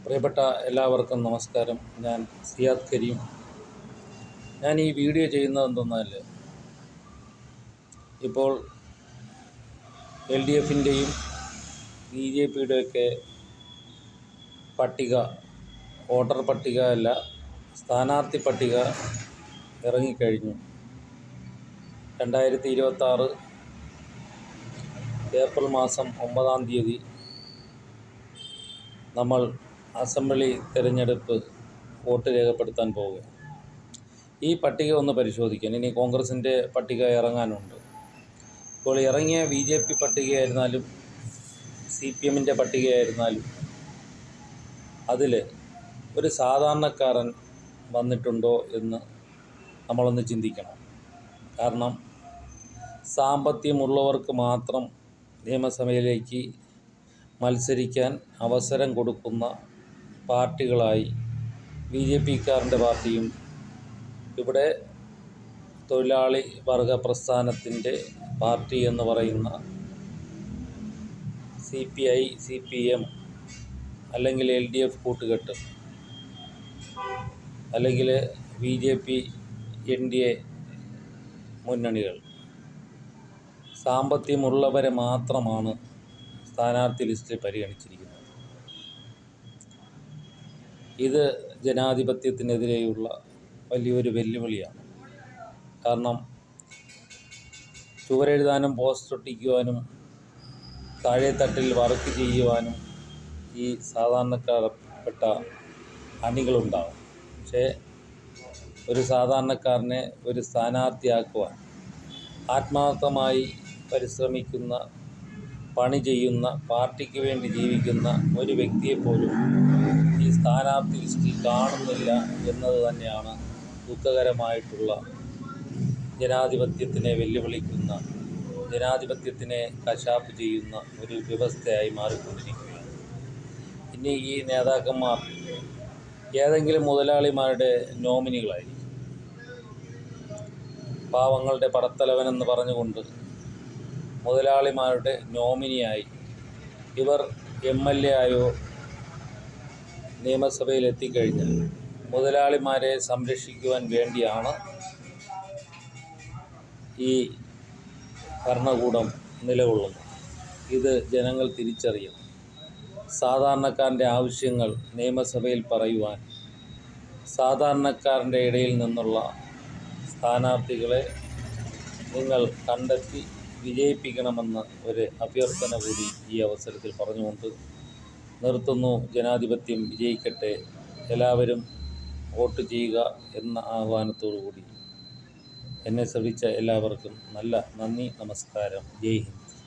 പ്രിയപ്പെട്ട എല്ലാവർക്കും നമസ്കാരം. ഞാൻ സിയാദ് കരീം. ഞാൻ ഈ വീഡിയോ ചെയ്യുന്നത് എന്തെന്നാൽ, ഇപ്പോൾ LDFിൻ്റെയും BJPയുടെയൊക്കെ പട്ടിക, വോട്ടർ പട്ടിക അല്ല, സ്ഥാനാർത്ഥി പട്ടിക ഇറങ്ങിക്കഴിഞ്ഞു. 2026 ഏപ്രിൽ മാസം 9-ാം തീയതി നമ്മൾ അസംബ്ലി തിരഞ്ഞെടുപ്പ് വോട്ട് രേഖപ്പെടുത്താൻ പോവുകയാണ്. ഈ പട്ടിക ഒന്ന് പരിശോധിക്കാൻ, ഇനി കോൺഗ്രസിൻ്റെ പട്ടിക ഇറങ്ങാനുണ്ട്. ഇപ്പോൾ ഇറങ്ങിയ BJP പട്ടികയായിരുന്നാലും CPMൻ്റെ പട്ടികയായിരുന്നാലും അതിൽ ഒരു സാധാരണക്കാരൻ വന്നിട്ടുണ്ടോ എന്ന് നമ്മളൊന്ന് ചിന്തിക്കണം. കാരണം സാമ്പത്തികമുള്ളവർക്ക് മാത്രം നിയമസഭയിലേക്ക് മത്സരിക്കാൻ അവസരം കൊടുക്കുന്ന പാർട്ടികളായി BJPക്കാരൻ്റെ പാർട്ടിയും, ഇവിടെ തൊഴിലാളി വർഗ പ്രസ്ഥാനത്തിൻ്റെ പാർട്ടി എന്ന് പറയുന്ന CPI, CPM അല്ലെങ്കിൽ LDF കൂട്ടുകെട്ട്, അല്ലെങ്കിൽ BJP, NDA മുന്നണികൾ സാമ്പത്തികമുള്ളവരെ മാത്രമാണ് സ്ഥാനാർത്ഥി ലിസ്റ്റിൽ പരിഗണിച്ചിരിക്കുന്നത്. ഇത് ജനാധിപത്യത്തിനെതിരെയുള്ള വലിയൊരു വെല്ലുവിളിയാണ്. കാരണം ചുവരെഴുതാനും പോസ്റ്റർ ഒട്ടിക്കുവാനും താഴെത്തട്ടിൽ വർക്ക് ചെയ്യുവാനും ഈ സാധാരണക്കാരപ്പെട്ട അണികളുണ്ടാവും. പക്ഷേ ഒരു സാധാരണക്കാരനെ ഒരു സ്ഥാനാർത്ഥിയാക്കുവാൻ ആത്മാർത്ഥമായി പരിശ്രമിക്കുന്ന, പണി ചെയ്യുന്ന, പാർട്ടിക്ക് വേണ്ടി ജീവിക്കുന്ന ഒരു വ്യക്തിയെപ്പോലും ഈ സ്ഥാനാർത്ഥി ലിസ്റ്റിൽ കാണുന്നില്ല എന്നത് തന്നെയാണ് ദുഃഖകരമായിട്ടുള്ള, ജനാധിപത്യത്തിനെ വെല്ലുവിളിക്കുന്ന, ജനാധിപത്യത്തിനെ കശാപ്പ് ചെയ്യുന്ന ഒരു വ്യവസ്ഥയായി മാറിക്കൊണ്ടിരിക്കുകയാണ്. ഇനി ഈ നേതാക്കന്മാർ ഏതെങ്കിലും മുതലാളിമാരുടെ നോമിനികളായിരിക്കും. പാവങ്ങളുടെ പടത്തലവനെന്ന് പറഞ്ഞുകൊണ്ട് മുതലാളിമാരുടെ നോമിനിയായി ഇവർ MLA ആയോ നിയമസഭയിൽ എത്തിക്കഴിഞ്ഞാൽ മുതലാളിമാരെ സംരക്ഷിക്കുവാൻ വേണ്ടിയാണ് ഈ ഭരണകൂടം നിലകൊള്ളുന്നത്. ഇത് ജനങ്ങൾ തിരിച്ചറിയണം. സാധാരണക്കാരൻ്റെ ആവശ്യങ്ങൾ നിയമസഭയിൽ പറയുവാൻ സാധാരണക്കാരൻ്റെ ഇടയിൽ നിന്നുള്ള സ്ഥാനാർത്ഥികളെ നിങ്ങൾ കണ്ടെത്തി വിജയിപ്പിക്കണമെന്ന് ഒരു അഭ്യർത്ഥന കൂടി ഈ അവസരത്തിൽ പറഞ്ഞുകൊണ്ട് നിർത്തുന്നു. ജനാധിപത്യം വിജയിക്കട്ടെ, എല്ലാവരും വോട്ട് ചെയ്യുക എന്ന ആഹ്വാനത്തോടു കൂടി എന്നെ ശ്രവിച്ച എല്ലാവർക്കും നല്ല നന്ദി, നമസ്കാരം, ജയ് ഹിന്ദ്.